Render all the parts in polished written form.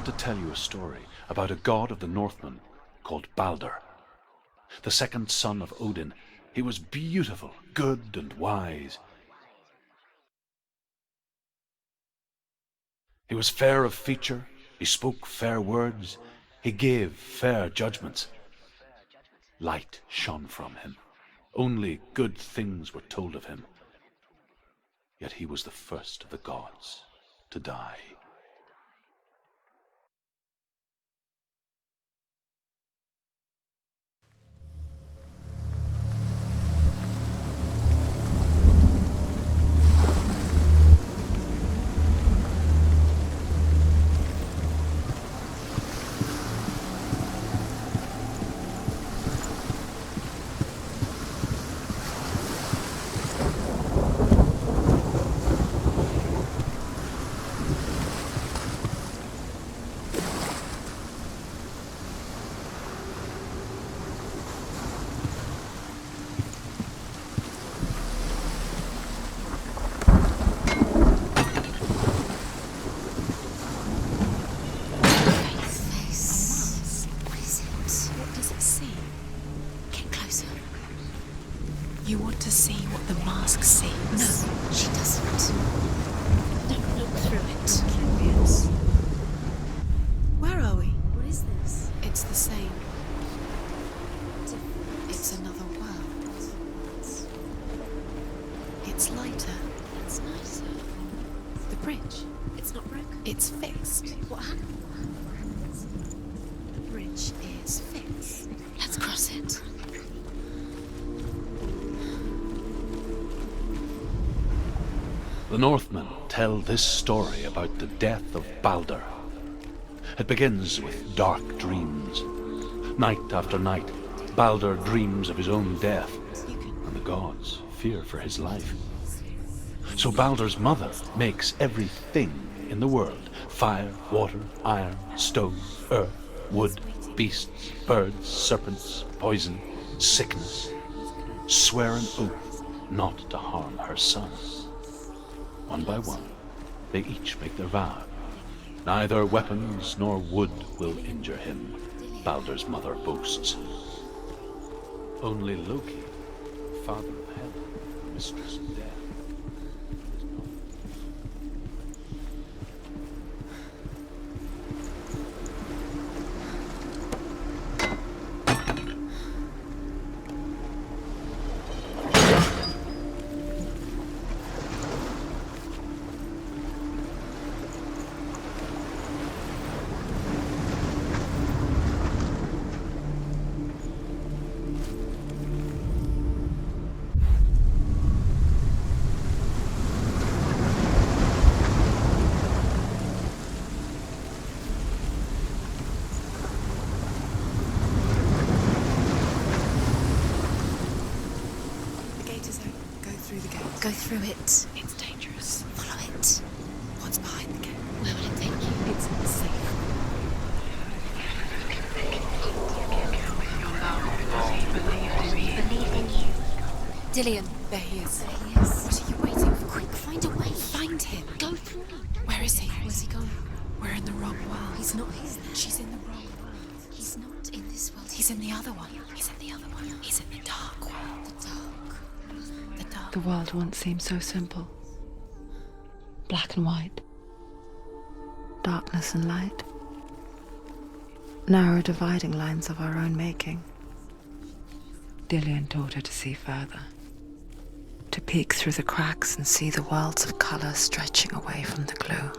want to tell you a story about a god of the Northmen called Balder. The second son of Odin, he was beautiful, good and wise. He was fair of feature, he spoke fair words, he gave fair judgments. Light shone from him. Only good things were told of him. Yet he was the first of the gods to die. You want to see what the mask sees? No, she doesn't. Don't look through it. I'm curious. Where are we? What is this? It's the same. It's another world. It's lighter. It's nicer. The bridge. It's not broken. It's fixed. What happened? The bridge is fixed. Let's cross it. The Northmen tell this story about the death of Balder. It begins with dark dreams. Night after night, Balder dreams of his own death, and the gods fear for his life. So Balder's mother makes everything in the world: fire, water, iron, stone, earth, wood, beasts, birds, serpents, poison, sickness. Swear an oath not to harm her son. One by one, they each make their vow. Neither weapons nor wood will injure him, Balder's mother boasts. Only Loki, father of Hel, mistress of death. Go through it. It's dangerous. Follow it. What's behind the gate? Where will it take you? It's safe. Believe in you. Dillion. There he is. There he is. What are you waiting for? Quick, find a way. Find him. Go through. Where is he? Where's he gone? We're in the wrong world. He's not here. She's in the wrong world. He's not in this world. He's in the other one. He's in the other one. He's in the dark world. The dark. The dark. The world once seemed so simple. Black and white. Darkness and light. Narrow dividing lines of our own making. Dillion taught her to see further. To peek through the cracks and see the worlds of colour stretching away from the gloom.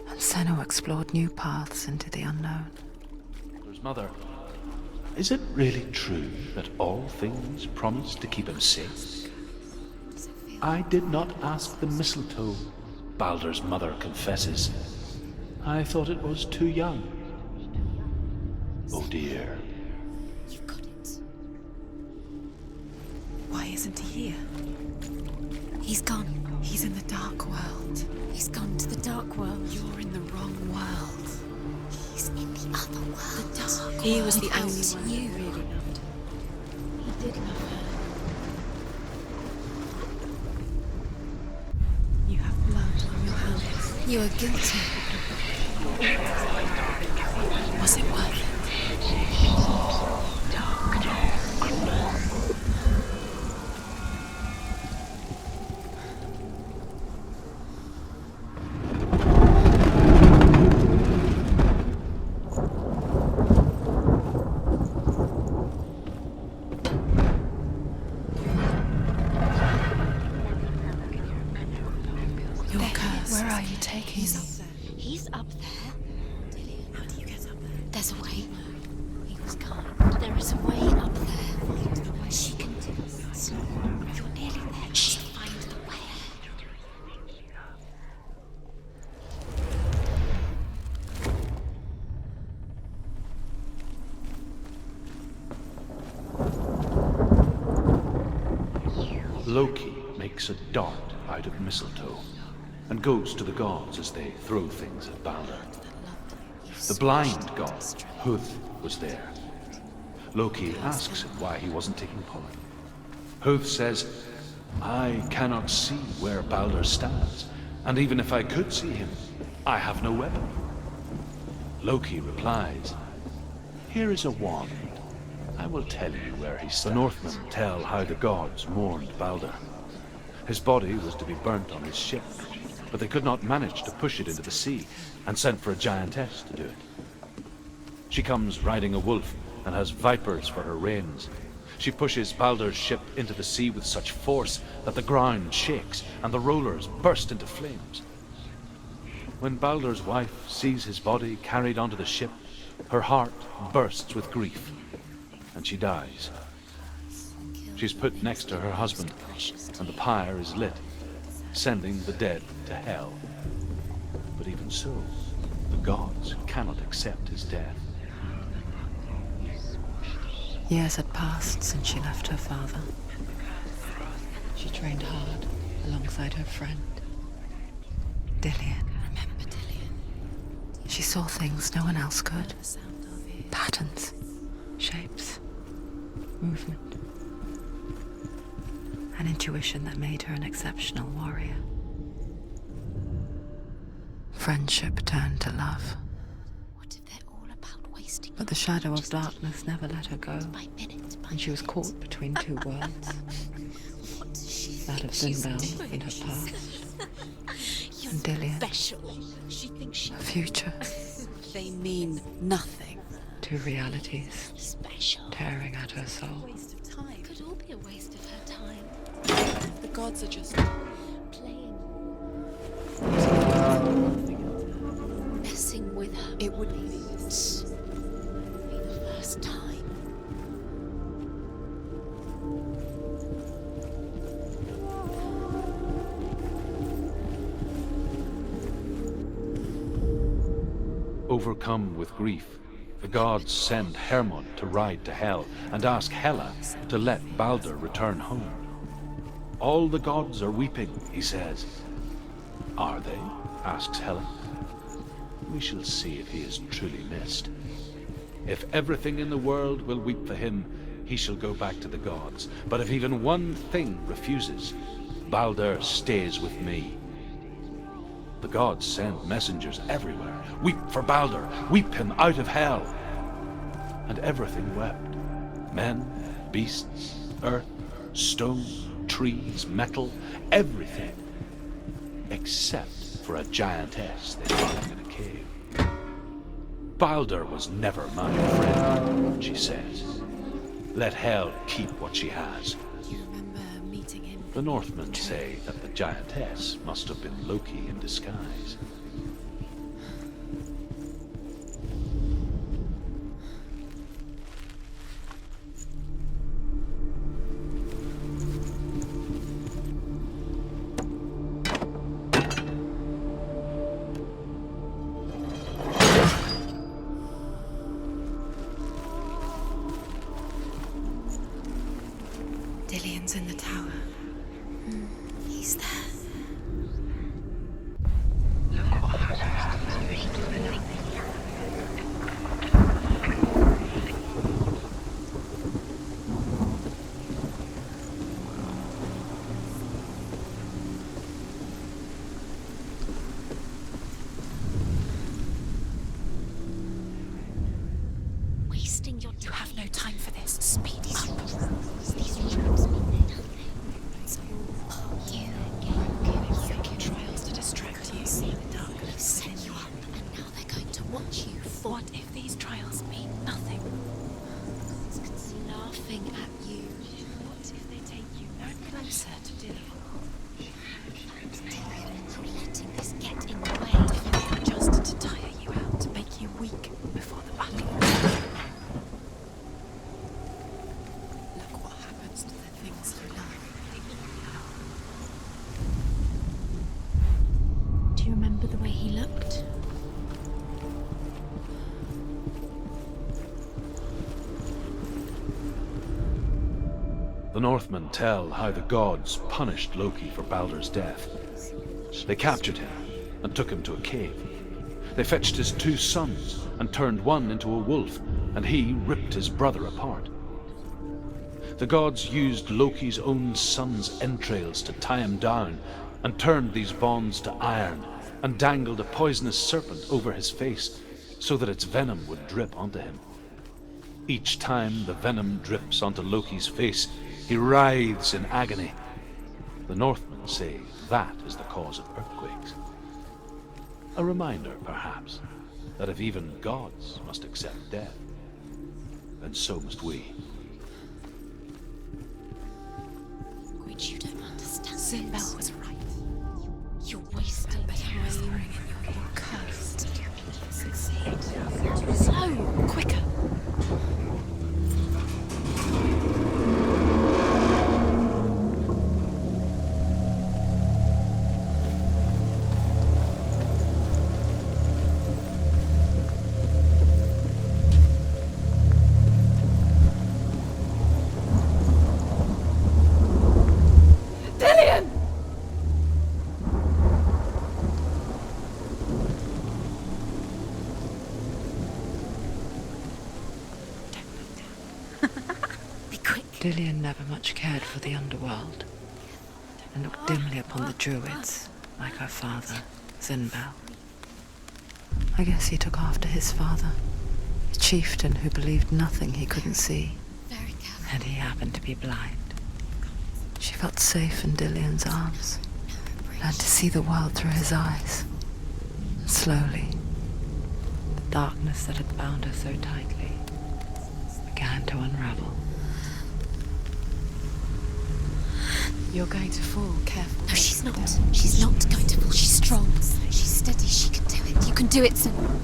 And Senua explored new paths into the unknown. Mother, is it really true that all things promise to keep him safe? I did not ask the mistletoe, Balder's mother confesses. I thought it was too young. Oh dear. You've got it. Why isn't he here? He's gone. He's in the dark world. He's gone to the dark world. You're in the wrong world. He's in the other world. The dark He world. was the Without only one you. who really loved her. He did love her. You have blood on your hands. You are guilty. Was it worth it? Where are you taking me? He's up there. How do you get up there? There's a way. He was kind. There is a way up there. She can do it. You're nearly there. Just find the way. Loki makes a dart out of mistletoe and goes to the gods as they throw things at Balder. The blind god, Huth, was there. Loki asks him why he wasn't taking pollen. Huth says, "I cannot see where Balder stands, and even if I could see him, I have no weapon." Loki replies, "Here is a wand. I will tell you where he stands." The Northmen tell how the gods mourned Balder. His body was to be burnt on his ship, but they could not manage to push it into the sea, and sent for a giantess to do it. She comes riding a wolf and has vipers for her reins. She pushes Balder's ship into the sea with such force that the ground shakes and the rollers burst into flames. When Balder's wife sees his body carried onto the ship, her heart bursts with grief, and she dies. She's put next to her husband, and the pyre is lit, sending the dead to hell. But even so, the gods cannot accept his death. Years had passed since she left her father. She trained hard alongside her friend, Dillian. Remember Dillian? She saw things no one else could. The sound of it. Patterns, shapes, movement. An intuition that made her an exceptional warrior. Friendship turned to love, What if they're all about wasting? but the shadow of darkness never let her go, By minute, by and she was caught between two worlds. What does she That think of she's Zynbel doing? in her past, You're and Dillian, special. She thinks she's her future. They mean nothing. Two realities special. tearing at her soul. Waste of time. Could all be a waste of her time. The gods are just Playing. Messing with her. It would be be the first time. Overcome with grief, the gods send Hermod to ride to Hell and ask Hela to let Balder return home. All the gods are weeping, he says. Are they? Asks Hela. We shall see if he is truly missed. If everything in the world will weep for him, he shall go back to the gods. But if even one thing refuses, Balder stays with me. The gods send messengers everywhere. Weep for Balder, weep him out of hell. And everything wept. Men, beasts, earth, stone, trees, metal, everything. Except for a giantess they found in a cave. Balder was never my friend, she says. Let hell keep what she has. You remember meeting him? The Northmen say that the giantess must have been Loki in disguise. Dillian's in the tower. He's there. You have no time for this. Speed up. These traps mean nothing. It's all part of you. Faking trials to distract you. See the darkness Set you up, and now they're going to watch you fall. What if these trials mean nothing? Laughing at you. What if they take you no closer to Dillian? Letting this get in the way. If they are just to tire you out, to make you weak before the battle. Look what happens to the things you love. Do you remember the way he looked? The Northmen tell how the gods punished Loki for Baldur's death. They captured him and took him to a cave. They fetched his 2 sons and turned one into a wolf, and he ripped his brother apart. The gods used Loki's own son's entrails to tie him down and turned these bonds to iron and dangled a poisonous serpent over his face so that its venom would drip onto him. Each time the venom drips onto Loki's face, he writhes in agony. The Northmen say that is the cause of earthquakes. A reminder, perhaps, that if even gods must accept death, then so must we. Which you don't understand. Sinbel was right. You're wasting time. You're cursed. Succeed. Slow! Quicker! Dillian never much cared for the underworld, and looked dimly upon the druids, like her father, Sinbel. I guess he took after his father, a chieftain who believed nothing he couldn't see, Very careful. and he happened to be blind. She felt safe in Dillian's arms, learned to see the world through his eyes. And slowly, the darkness that had bound her so tightly began to unravel. You're going to fall, careful. No, she's not. She's not going to fall. She's strong. She's steady. She can do it. You can do it, Senua.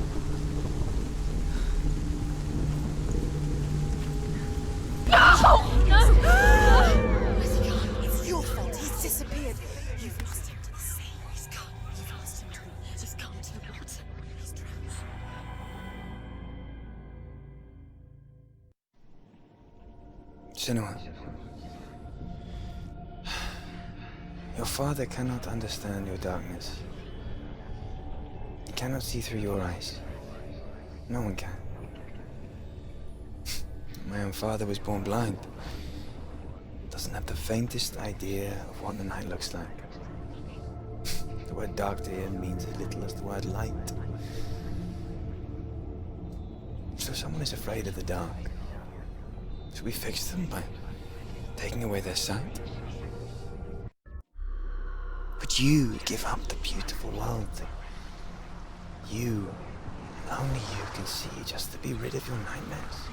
It's your fault. He's disappeared. You've lost him to the sea. He's gone. You've lost him to the... He's gone to the water. He's drowned. Senua, your father cannot understand your darkness. He cannot see through your eyes. No one can. My own father was born blind. Doesn't have the faintest idea of what the night looks like. The word dark to him means as little as the word light. So someone is afraid of the dark. Should we fix them by taking away their sight? Would you give up the beautiful world that you, and only you, can see just to be rid of your nightmares?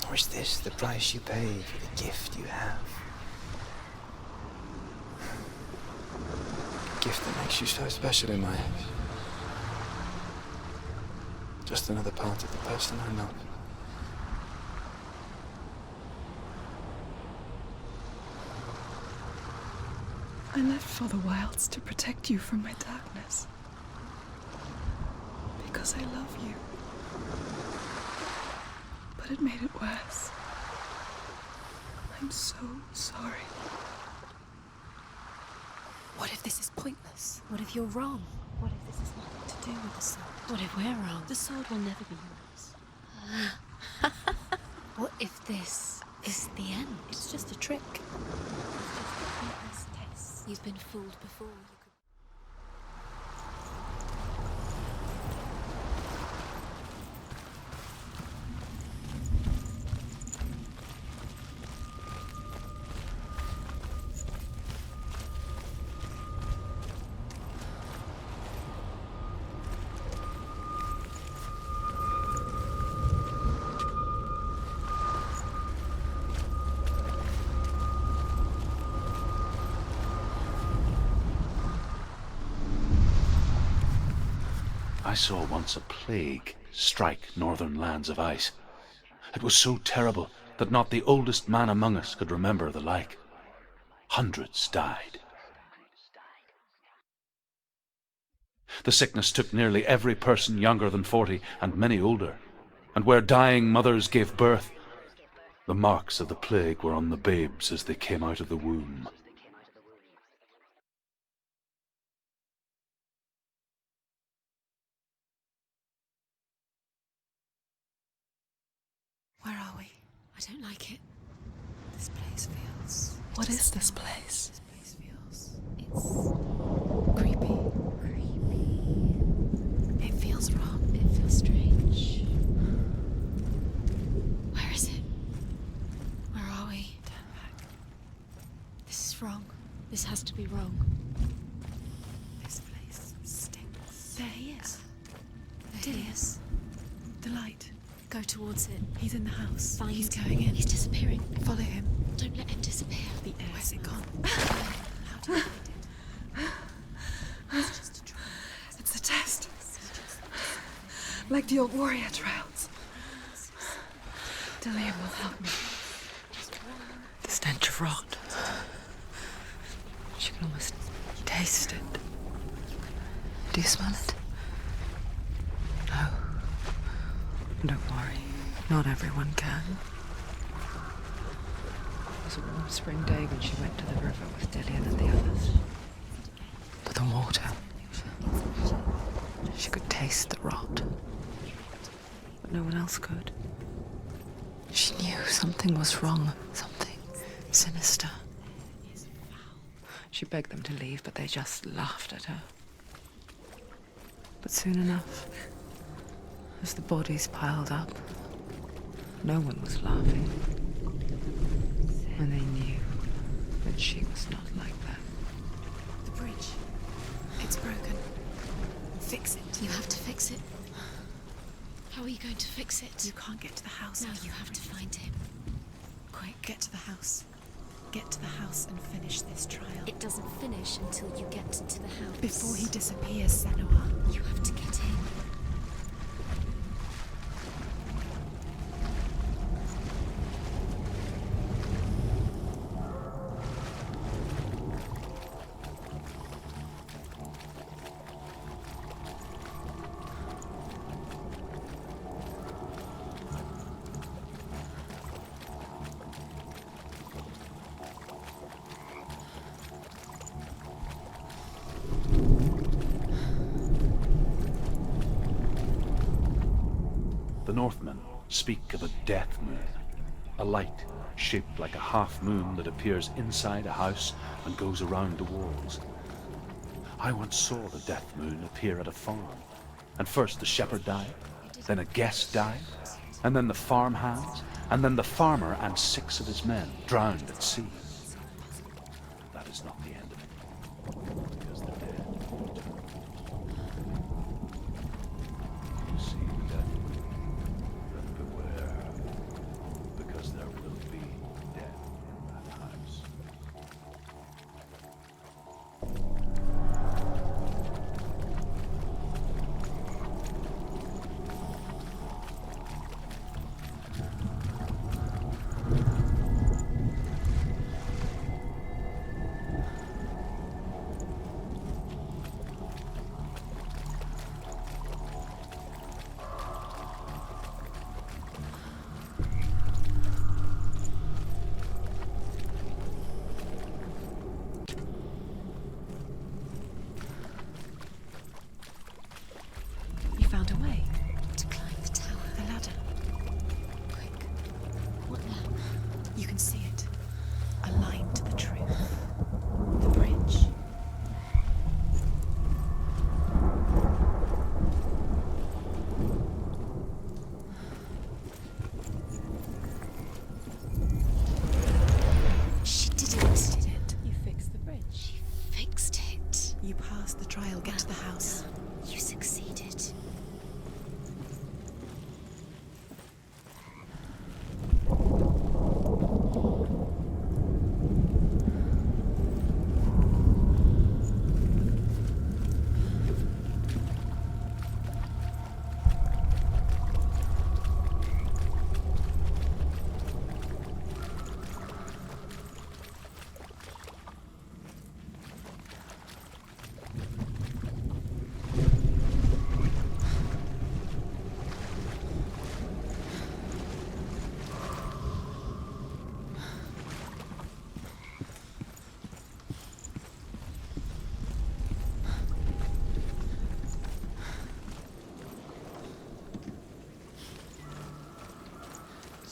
Or is this the price you pay for the gift you have? A gift that makes you so special in my eyes. Just another part of the person I love. I left for the wilds to protect you from my darkness. Because I love you. But it made it worse. I'm so sorry. What if this is pointless? What if you're wrong? What if this has nothing to do with the sword? What if we're wrong? The sword will never be yours. What if this is the end? It's just a trick. It's just a pointless test. You've been fooled before. I saw once a plague strike northern lands of ice. It was so terrible that not the oldest man among us could remember the like. Hundreds died. The sickness took nearly every person younger than 40 and many older, and where dying mothers gave birth, the marks of the plague were on the babes as they came out of the womb. Where are we? I don't like it. This place feels... What is this place? This place feels... It's... creepy. It feels wrong. It feels strange. Where is it? Where are we? Turn back. This is wrong. This has to be wrong. This place stinks. There he is. There he is. The light. Go towards it. He's in the house. Find He's going in. He's disappearing. Follow him. Don't let him disappear. The air. Where's it gone? How do you find it? It's just a trial. It's a test. Like the old warrior trials. Dillian will help me. The stench of rot. She can almost taste it. Do you smell it? No. Don't worry. Not everyone can. It was a warm spring day when she went to the river with Dillian and the others. But the water. She could taste the rot. But no one else could. She knew something was wrong. Something sinister. She begged them to leave, but they just laughed at her. But soon enough, as the bodies piled up, no one was laughing. And they knew that she was not like that. The bridge. It's broken. Fix it. You have to fix it. How are you going to fix it? You can't get to the house. No, you have to find him. Quick, get to the house. Get to the house and finish this trial. It doesn't finish until you get to the house. Before he disappears, Senua. You have to get in. The Northmen speak of a death moon, a light shaped like a half moon that appears inside a house and goes around the walls. I once saw the death moon appear at a farm, and first the shepherd died, then a guest died, and then the farmhands, and then the farmer and 6 of his men drowned at sea. That is not the end of it, because they're dead. You see the death moon, then beware, because there will be death in that house.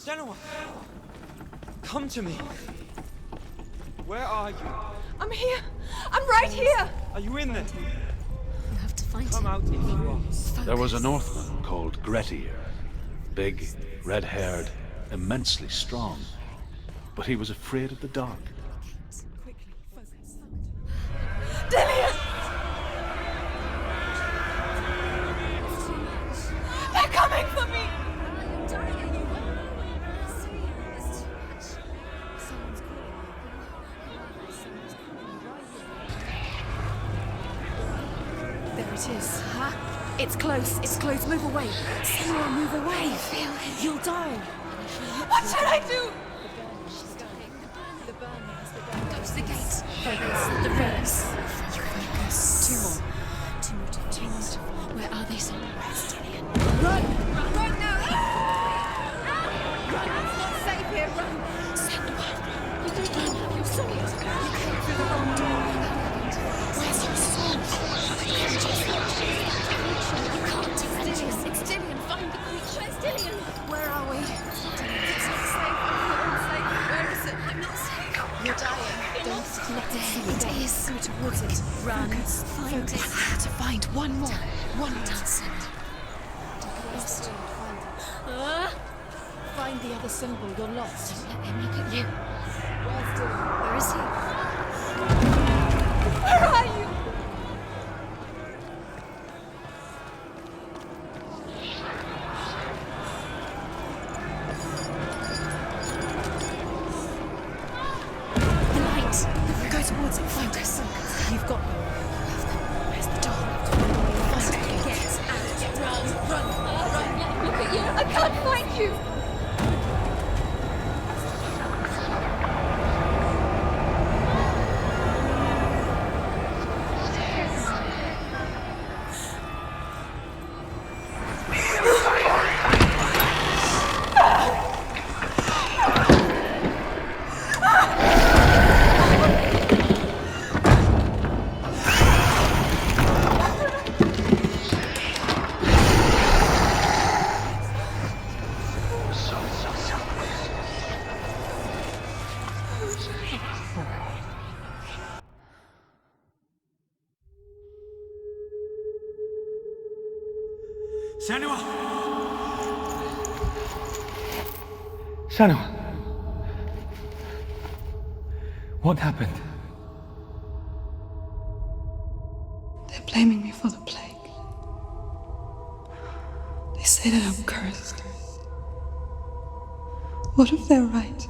Senua! Come to me! Where are you? I'm here! I'm right here! Are you in there? You have to find Come him. out if you are. There was a Northman called Grettir. Big, red-haired, immensely strong. But he was afraid of the dark. Dillian! They're coming for me! There it is. Huh? It's close. It's close. Move away. Senua, move away. You'll die. What should I do? Go to the gate. Focus. The race. Focus. Two more. Two more. Where are they? Where's Dillian? Run! Run now! Run! It's not safe here. Run! Senua. You don't even have your sword. You came through the wrong door. Where's your sword? You can't do it. It's Dillian. Find the creature. Where's Dillian? Where are we? It's not safe. I'm unsafe. Where is it? I'm not safe. You're dying. Don't let it see you. It is. Go towards it. Run. Focus. Find Focus. it. I have to find one more. One dozen. Lost. Find the other symbol. You're lost. Don't let him look at you. Where's Dylan? Where is he? Where are you? The light. Go towards it. Find Focus. You've got them. Where's the door? Find it. Get out. Run. Look at you. I can't find you. Senua! Senua! What happened? They're blaming me for the plague. They say that I'm cursed. What if they're right?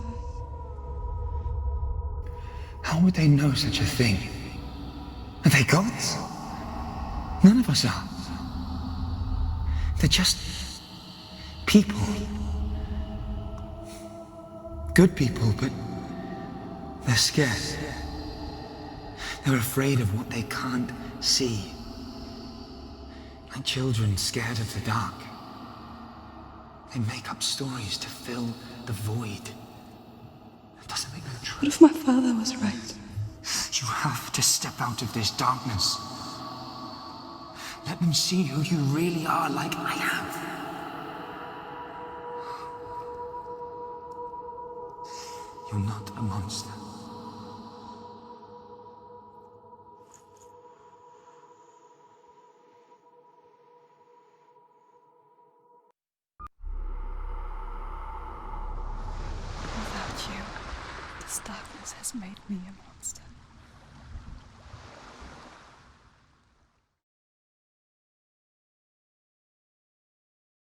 How would they know such a thing? Are they gods? None of us are. They're just people. Good people, but they're scared. They're afraid of what they can't see. Like children scared of the dark. They make up stories to fill the void. It doesn't make them true. What if my father was right? You have to step out of this darkness. Let them see who you really are, like I have. You're not a monster. Without you, this darkness has made me a monster.